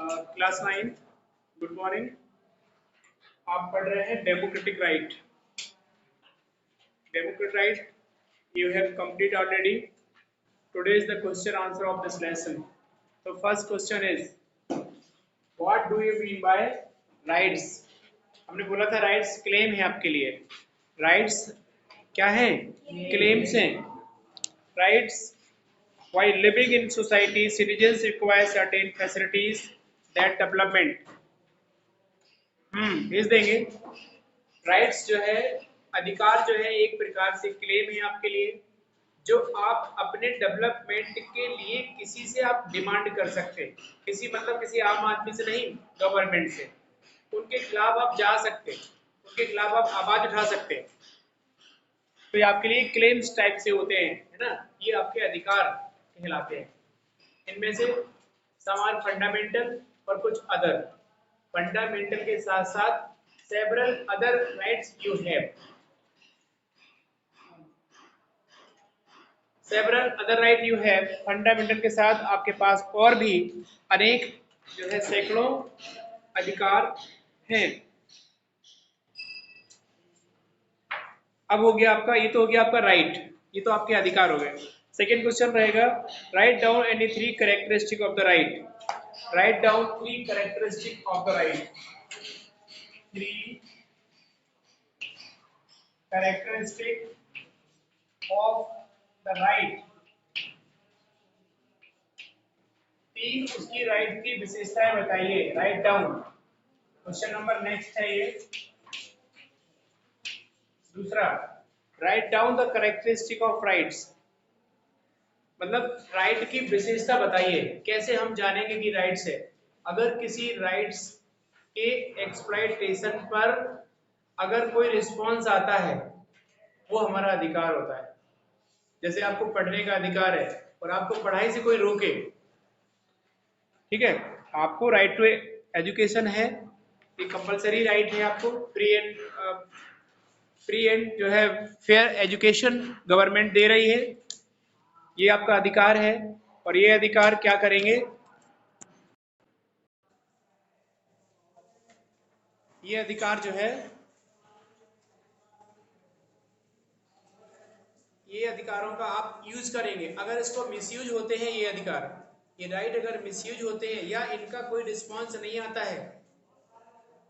Class 9 good morning. आप पढ़ रहे हैं democratic right. Democratic right you have complete already. Today is the question answer of this lesson. So first question is, what do you mean by rights? हमने बोला था rights claim है आपके लिए। राइट्स क्या है? क्लेम्स हैं। Rights, while living in society, citizens require certain facilities that development भेज देंगे। राइट्स जो है, अधिकार जो है, एक प्रकार से क्लेम है आपके लिए, जो आप अपने डेवलपमेंट के लिए किसी से आप डिमांड कर सकते हैं। किसी मतलब किसी आम आदमी से नहीं, गवर्नमेंट से। उनके खिलाफ आप जा सकते हैं, उनके खिलाफ आप आवाज उठा सकते हैं। तो ये आपके लिए क्लेम्स टाइप से होते हैं, है ना। ये आपके अधिकार कहलाते हैं। इनमें से सम आर फंडामेंटल और कुछ अदर। फंडामेंटल के साथ साथ several other rights you have. Several other right you have, fundamental के साथ आपके पास और भी अनेक जो है सैकड़ों अधिकार हैं। अब हो गया आपका, ये तो हो गया आपका राइट, ये तो आपके अधिकार हो गए। सेकेंड क्वेश्चन रहेगा, write down any 3 characteristic of the right. Write down 3 characteristic of the right. 3 characteristic of the right. 3 उसकी राइट की विशेषताएं बताइए। Write down. Question number next है ये दूसरा, write down the characteristic of rights. मतलब right की विशेषता बताइए। कैसे हम जानेंगे कि राइट्स है? अगर किसी राइट्स के एक्सप्लॉइटेशन पर अगर कोई रिस्पॉन्स आता है, वो हमारा अधिकार होता है। जैसे आपको पढ़ने का अधिकार है और आपको पढ़ाई से कोई रोके, ठीक है, आपको राइट टू एजुकेशन है, ये कंपलसरी राइट है आपको। फ्री एंड जो है फेयर एजुकेशन गवर्नमेंट दे रही है, ये आपका अधिकार है। और ये अधिकार क्या करेंगे? ये अधिकार जो है, ये अधिकारों का आप यूज करेंगे। अगर इसको मिसयूज होते हैं ये अधिकार, ये राइट अगर मिसयूज होते हैं या इनका कोई रिस्पॉन्स नहीं आता है,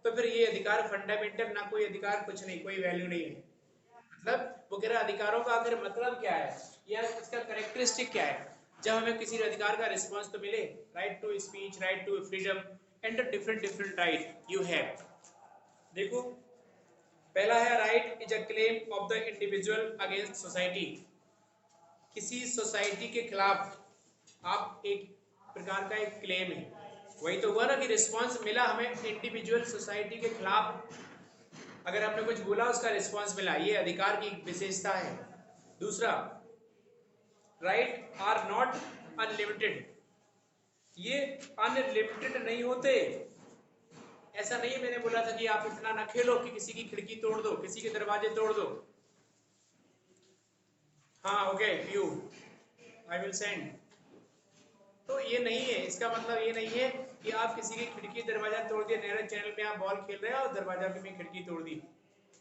तो फिर ये अधिकार फंडामेंटल ना कोई अधिकार, कुछ नहीं, कोई वैल्यू नहीं है। मतलब वो कह रहा अधिकारों का आखिर मतलब क्या है या इसका कैरेक्टरिस्टिक क्या है। जब हमें किसी अधिकार का रिस्पॉन्स तो मिले, right to speech, right to freedom and different different right you have. देखो, पहला है right is a claim of the individual against society. किसी सोसाइटी के खिलाफ आप एक प्रकार का एक क्लेम है। वही तो हुआ ना कि रिस्पांस मिला हमें इंडिविजुअल सोसाइटी के खिलाफ। अगर आपने कुछ बोला उसका रिस्पांस मिला, ये अधिकार की विशेषता है। दूसरा, राइट आर नॉट अनलिमिटेड। ये अनलिमिटेड नहीं होते। ऐसा नहीं है, मैंने बोला था कि आप इतना ना खेलो कि किसी की खिड़की तोड़ दो, किसी के दरवाजे तोड़ दो। हाँ okay, you I will send. तो ये नहीं है, इसका मतलब ये नहीं है कि आप किसी की खिड़की दरवाजा तोड़ दिया। नया चैनल में आप बॉल खेल रहे हैं और दरवाजा में खिड़की तोड़ दी,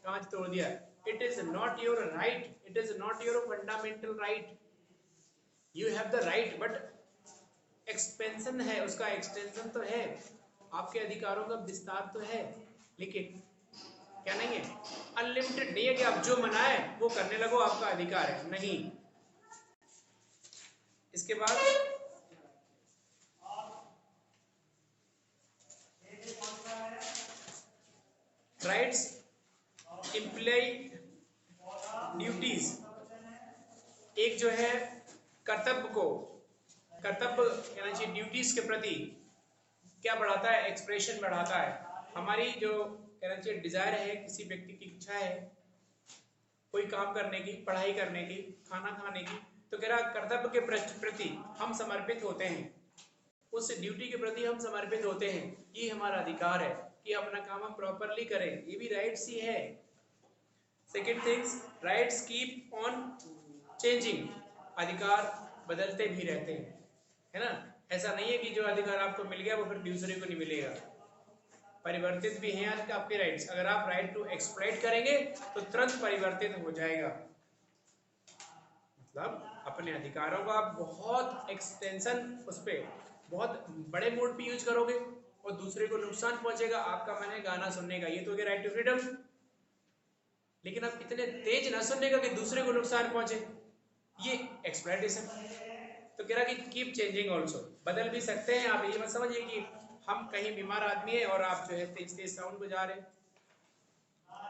कांच तोड़ दिया। It is not your right, it is not your fundamental right. You have the right but expansion है, उसका एक्सटेंशन तो है, आपके अधिकारों का विस्तार तो है, लेकिन क्या नहीं है, अनलिमिटेड नहीं है कि आप जो मनाए वो करने लगो, आपका अधिकार है नहीं। इसके बाद राइट्स इम्प्लाई ड्यूटीज। एक जो है कर्तव्य को, कर्तव्य कहना चाहिए, ड्यूटीज के प्रति क्या बढ़ाता है? एक्सप्रेशन बढ़ाता है। हमारी जो कहना चाहिए डिजायर है, किसी व्यक्ति की इच्छा है कोई काम करने की, पढ़ाई करने की, खाना खाने की, तो कह रहा कर्तव्य के प्रति हम समर्पित होते हैं, उस ड्यूटी के प्रति हम समर्पित होते हैं। ये हमारा अधिकार है कि अपना काम हम प्रॉपरली करें, ये भी राइट्स ही है। Second things, rights keep on changing. अधिकार बदलते भी रहते हैं, है ना। ऐसा नहीं है कि जो अधिकार आपको मिल गया वो फिर दूसरे को नहीं मिलेगा। परिवर्तित भी हैं आपके राइट्स। अगर आप राइट टू एक्सप्लॉइट करेंगे तो तुरंत परिवर्तित हो जाएगा। मतलब अपने अधिकारों का आप बहुत एक्सटेंशन उस पर बहुत बड़े मोड पे यूज करोगे और दूसरे को नुकसान पहुंचेगा। आपका मन है गाना सुनने का, ये तो हो गया राइट टू फ्रीडम। लेकिन आप इतने तेज ना सुनने का कि दूसरे को नुकसान पहुंचे, ये एक्सप्लॉइटेशन। तो कह रहा कि कीप चेंजिंग ऑल्सो, बदल भी सकते हैं आप। ये मत समझिए कि हम कहीं बीमार आदमी है और आप जो है तेज तेज साउंड बजा रहे हैं,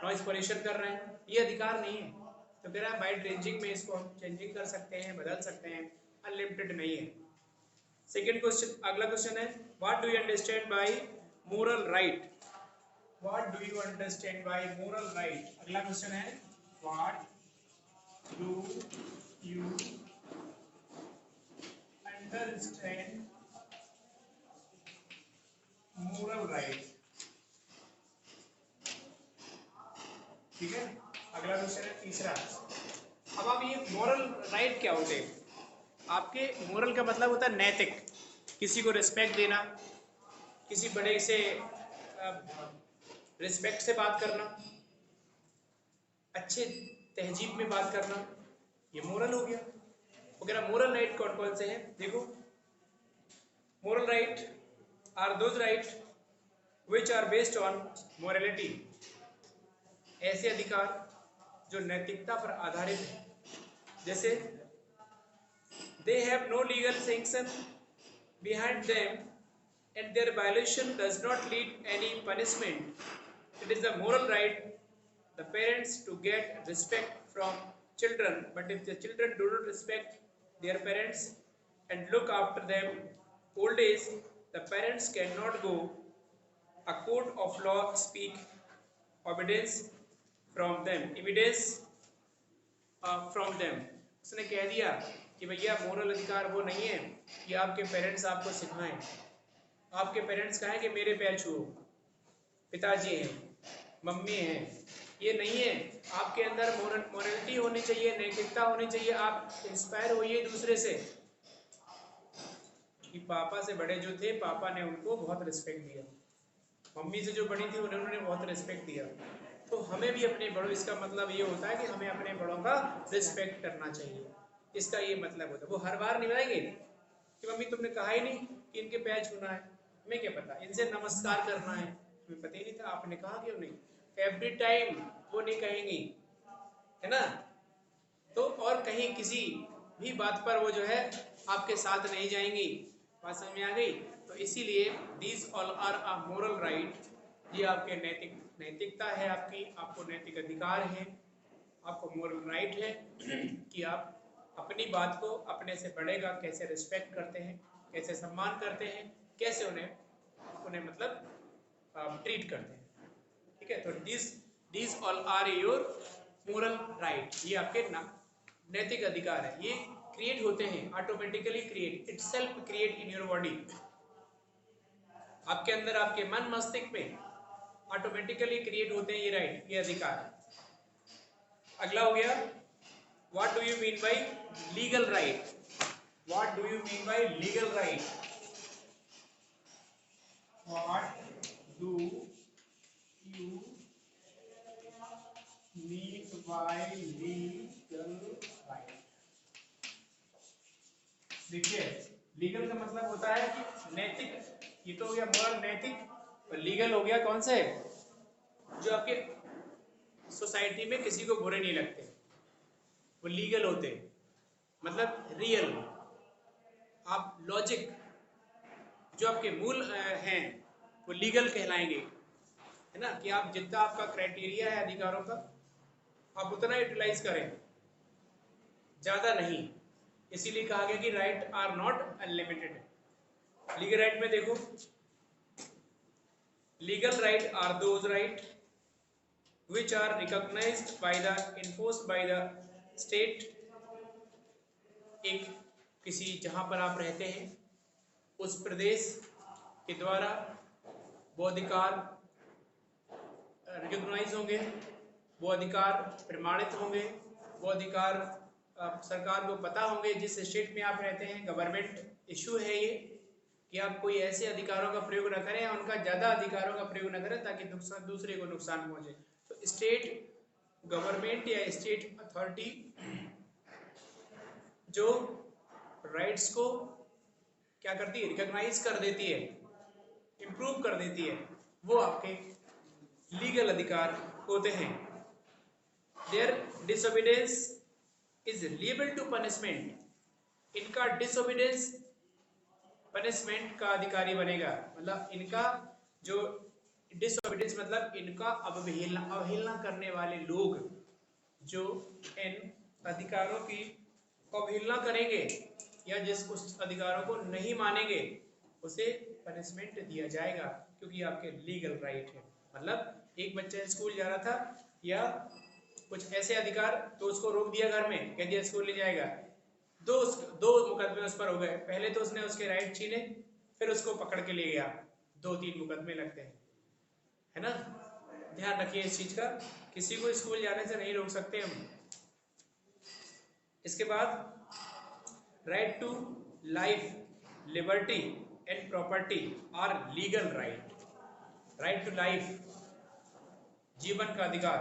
नॉइज पोल्यूशन कर रहे हैं, ये अधिकार नहीं है। तो कह रहा है वाइड रेंजिंग में इसको हम चेंजिंग कर सकते हैं, बदल सकते हैं, अनलिमिटेड नहीं है। सेकेंड क्वेश्चन, अगला क्वेश्चन है what do you understand by moral right. What do you understand by moral right. अगला क्वेश्चन है what do you understand moral right. ठीक है, अगला क्वेश्चन है तीसरा। अब आप ये मोरल राइट क्या होते हैं? आपके मोरल का मतलब होता है नैतिक, किसी को रिस्पेक्ट देना, किसी बड़े से रिस्पेक्ट से बात करना, अच्छे तहजीब में बात करना, ये मोरल हो गया। वगैरह मोरल राइट कौन कौन से हैं देखो। Moral right are those right which are based on morality. ऐसे अधिकार जो नैतिकता पर आधारित है, जैसे they have no legal sanction behind them and their violation does not lead any punishment. It is a moral right the parents to get respect from children, but if the children do not respect their parents and look after them old age, the parents cannot go a court of law speak obedience from them, evidence from them. उसने कह दिया कि भैया moral अधिकार वो नहीं है कि आपके पेरेंट्स आपको सिखाएं। आपके पेरेंट्स कहें कि मेरे पैर छुओ, पिताजी हैं, मम्मी हैं, ये नहीं है। आपके अंदर मोरलिटी होनी चाहिए, नैतिकता होनी चाहिए। आप इंस्पायर होइए दूसरे से कि पापा से बड़े जो थे, पापा ने उनको बहुत रिस्पेक्ट दिया, मम्मी से जो बड़ी थी उन्होंने बहुत रिस्पेक्ट दिया। तो हमें भी अपने बड़ों, इसका मतलब ये होता है कि हमें अपने बड़ों का रिस्पेक्ट करना चाहिए। इसका ये मतलब होता है। वो हर बार निभाएंगे कि मम्मी तुमने कहा ही नहीं कि इनके पैर छूना है, हमें क्या पता, इनसे नमस्कार करना है, हमें पता ही नहीं था, आपने कहा क्यों नहीं। एवरी टाइम वो नहीं कहेंगी, है ना। तो और कहीं किसी भी बात पर वो जो है आपके साथ नहीं जाएंगी। बात समझ में आ गई। तो इसीलिए these all are a moral right, ये आपके नैतिकता है, आपकी, आपको नैतिक अधिकार है, आपको मोरल राइट है कि आप अपनी बात को अपने से बड़े का कैसे रिस्पेक्ट करते हैं, कैसे सम्मान करते हैं, कैसे उन्हें मतलब ट्रीट करते हैं। ठीक है, तो these all are your moral right, ये आपके नैतिक अधिकार है। ये क्रिएट होते हैं automatically, create itself create in your body. आपके अंदर, आपके मन मस्तिष्क में ऑटोमेटिकली क्रिएट होते हैं ये राइट, ये अधिकार। अगला हो गया what do you mean by legal right. What do you mean by legal right. What do you mean by legal right. देखिए, लीगल का मतलब होता है कि नैतिक, ये तो हो गया मोरल नैतिक, और लीगल हो गया कौन से, जो आपके सोसाइटी में किसी को बुरे नहीं लगते, वो लीगल होते हैं। मतलब रियल, आप लॉजिक, जो आपके मूल हैं वो लीगल कहलाएंगे, है ना। कि आप जितना आपका क्राइटेरिया है अधिकारों का, आप उतना यूटिलाइज करें, ज्यादा नहीं। इसीलिए कहा गया कि right are not unlimited. Legal right में देखो, legal right are those right which are recognized by the enforced by the state। एक किसी जहां पर आप रहते हैं उस प्रदेश के द्वारा वो अधिकार रिकॉग्नाइज होंगे, वो अधिकार प्रमाणित होंगे, वो अधिकार सरकार को पता होंगे जिस स्टेट में आप रहते हैं। गवर्नमेंट इशू है ये, कि आप कोई ऐसे अधिकारों का प्रयोग न करें या उनका ज़्यादा अधिकारों का प्रयोग न करें ताकि दूसरे को नुकसान पहुंचे। तो स्टेट गवर्नमेंट या स्टेट अथॉरिटी जो राइट्स को क्या करती है, रिकॉग्नाइज कर देती है, इम्प्रूव कर देती है, वो आपके लीगल अधिकार होते हैं। Their disobedience is liable to punishment. इनका डिसोबीडियंस पनिशमेंट का अधिकारी बनेगा। मतलब इनका जो डिसोबीडियंस मतलब इनका अवहेलना करने वाले लोग जो इन अधिकारों की अवहेलना करेंगे या जिस उस अधिकारों को नहीं मानेंगे उसे पनिशमेंट दिया जाएगा, क्योंकि आपके लीगल राइट है। मतलब एक बच्चा स्कूल जा रहा था या कुछ ऐसे अधिकार, तो उसको रोक दिया घर में, कह दिया स्कूल नहीं जाएगा। दो मुकदमे उस पर हो गए। पहले तो उसने उसके राइट छीने, फिर उसको पकड़ के ले गया, 2-3 मुकदमे लगते हैं, है ना। ध्यान रखिए इस चीज का, किसी को स्कूल जाने से नहीं रोक सकते हम। इसके बाद right to life, liberty and property are legal right. Right to life जीवन का अधिकार,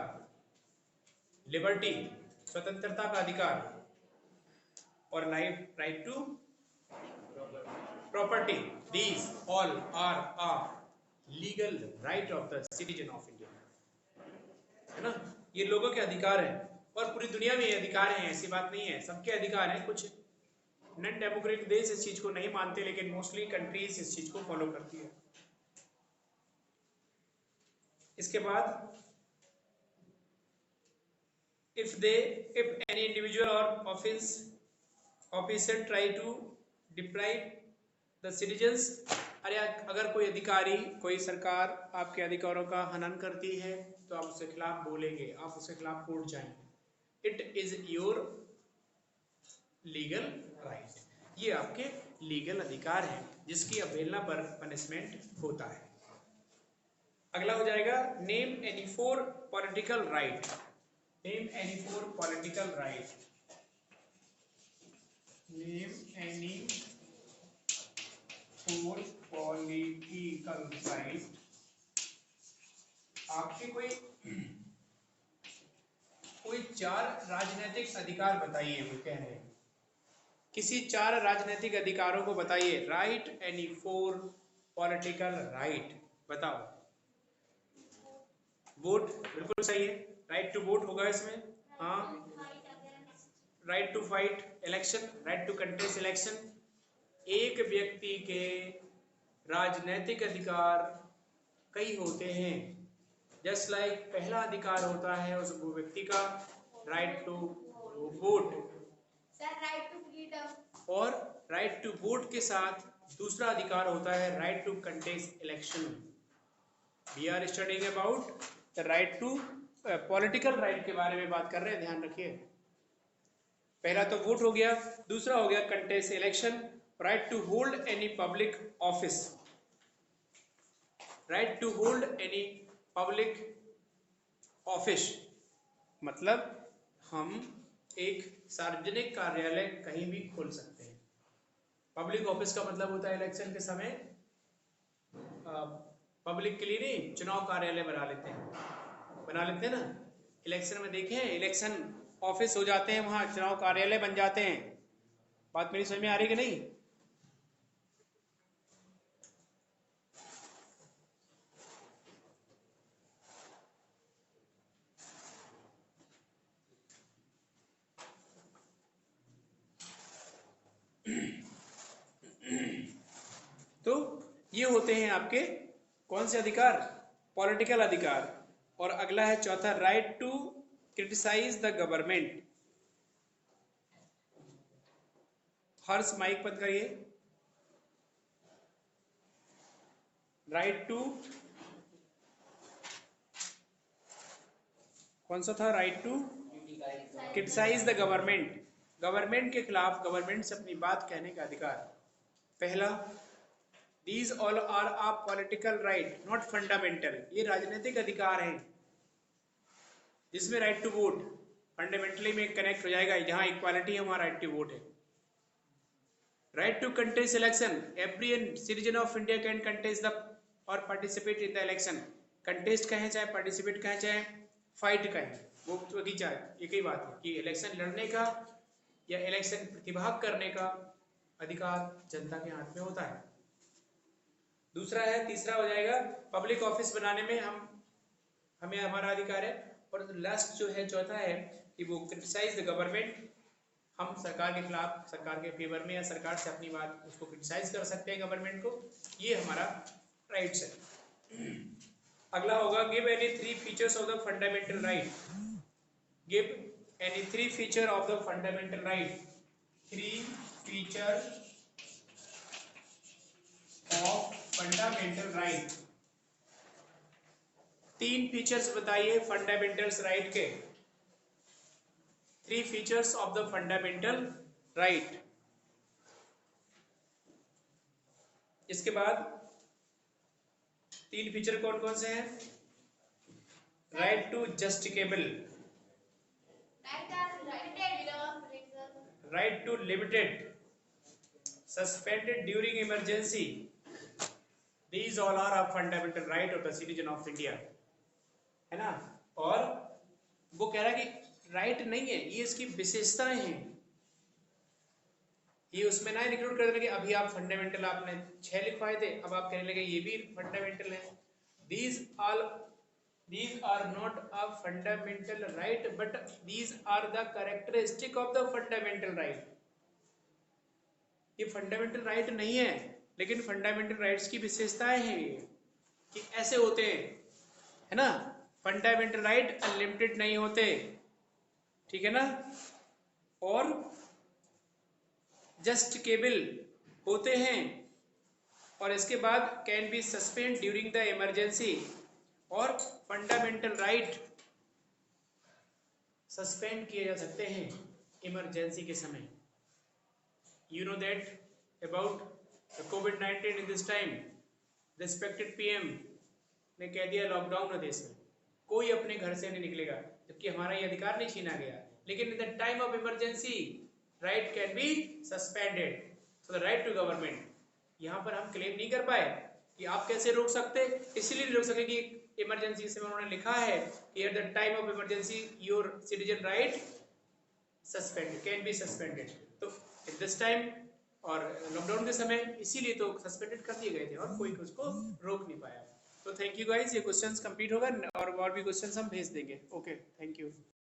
लिबर्टी स्वतंत्रता का अधिकार, और life right to property, these all are a legal right of the citizen of India, है ना। ये लोगों के अधिकार हैं और पूरी दुनिया में ये अधिकार हैं, ऐसी बात नहीं है, सबके अधिकार हैं। कुछ नॉन डेमोक्रेटिक देश इस चीज को नहीं मानते, लेकिन मोस्टली कंट्रीज इस चीज को फॉलो करती है। इसके बाद if any individual or officer try to deprive the citizens, अगर कोई अधिकारी, कोई सरकार आपके अधिकारों का हनन करती है तो आप उसके खिलाफ बोलेंगे, आप उसके खिलाफ कोर्ट जाएंगे। It is your legal right. ये आपके लीगल अधिकार हैं जिसकी अवहेलना पर पनिशमेंट होता है। अगला हो जाएगा name any 4 political right. Name any 4 political right. Name any 4 political right. आपके कोई 4 राजनीतिक अधिकार बताइए। वो कह रहे हैं किसी 4 राजनीतिक अधिकारों को बताइए। राइट एनी 4 पॉलिटिकल राइट, बताओ। वोट बिल्कुल सही है, राइट टू वोट होगा इसमें। हाँ, right to fight election, right to contest election. एक व्यक्ति के राजनीतिक अधिकार कई होते हैं। जस्ट लाइक पहला अधिकार होता है उस व्यक्ति का right to vote, right to freedom, और राइट टू वोट के साथ दूसरा अधिकार होता है right to contest election. We are studying about the right to political right के बारे में बात कर रहे हैं, ध्यान रखिए। पहला तो वोट हो गया, दूसरा हो गया contest election, right to hold any public office. Right to hold any public office मतलब हम एक सार्वजनिक कार्यालय कहीं भी खोल सकते हैं। पब्लिक ऑफिस का मतलब होता है इलेक्शन के समय पब्लिक के लिए नहीं, चुनाव कार्यालय बना लेते हैं ना। इलेक्शन में देखें, इलेक्शन ऑफिस हो जाते हैं, वहां चुनाव कार्यालय बन जाते हैं। बात मेरी समझ में आ रही कि नहीं? तो ये होते हैं आपके कौन से अधिकार? पॉलिटिकल अधिकार। और अगला है चौथा, right to criticise the government. Harsh mike बंद करिए। राइट टू कौन सा था? Right to criticise the government. Government के खिलाफ, गवर्नमेंट से अपनी बात कहने का अधिकार। पहला, These all are a political right, not fundamental. ये राजनीतिक अधिकार हैं जिसमें राइट टू वोट फंडामेंटली में कनेक्ट हो जाएगा। जहां इक्वालिटी है वहां राइट टू वोट है। Right to contest election, every citizen of India can contest the और participate in the election. Contest कहें चाहे पार्टिसिपेट कहें चाहे फाइट कहें, वो तो एक ही बात है कि इलेक्शन लड़ने का या इलेक्शन प्रतिभाग करने का अधिकार जनता के हाथ में होता है। दूसरा है, तीसरा हो जाएगा पब्लिक ऑफिस बनाने में हमें हमारा अधिकार है। और लास्ट जो है चौथा है कि वो क्रिटिसाइज द गवर्नमेंट, हम सरकार के खिलाफ, सरकार के फेवर में या सरकार से अपनी बात उसको क्रिटिसाइज कर सकते हैं गवर्नमेंट को, ये हमारा राइट्स है। अगला होगा give any 3 features of the fundamental right. Give any 3 feature of the fundamental right. 3 feature of fundamental right. 3 features बताइए फंडामेंटल्स राइट के। 3 features of the fundamental right. इसके बाद 3 फीचर कौन कौन से हैं? Right to justiciable, right to limited, suspended during emergency, these all are a fundamental right of the citizen of India, है ना। और वो कह रहा है कि राइट नहीं है, ये इसकी विशेषताएं हैं, ये उसमें ना इंक्लूड कर देंगे। अभी आप फंडामेंटल आपने 6 लिखवाए थे, अब आप कहने लगे ये भी फंडामेंटल है। these are not a fundamental right but these are the characteristic of the fundamental right। ये फंडामेंटल राइट नहीं है लेकिन फंडामेंटल राइट्स की विशेषताएं हैं ये, कि ऐसे होते हैं, है ना। फंडामेंटल राइट अनलिमिटेड नहीं होते, ठीक है ना, और जस्टिकेबल होते हैं, और इसके बाद can be suspend during the emergency, और फंडामेंटल राइट सस्पेंड किए जा सकते हैं इमरजेंसी के समय। You know that about COVID-19 in this time respected PM ने कह दिया लॉकडाउन है देश में, कोई अपने घर से नहीं निकलेगा, जबकि हमारा ये अधिकार नहीं छीना गया। लेकिन in the time of emergency right can be suspended, so the right to government. यहाँ पर हम क्लेम नहीं कर पाए कि आप कैसे रोक सकते, इसलिए नहीं रोक सके कि इमरजेंसी से उन्होंने लिखा है कि at the time of emergency your citizen right suspended can be suspended. तो इन दिस टाइम और लॉकडाउन के समय इसीलिए तो सस्पेंडेड कर दिए गए थे और कोई उसको रोक नहीं पाया। तो थैंक यू गाइस, ये क्वेश्चंस कंप्लीट होगा और भी क्वेश्चंस हम भेज देंगे। Okay, thank you.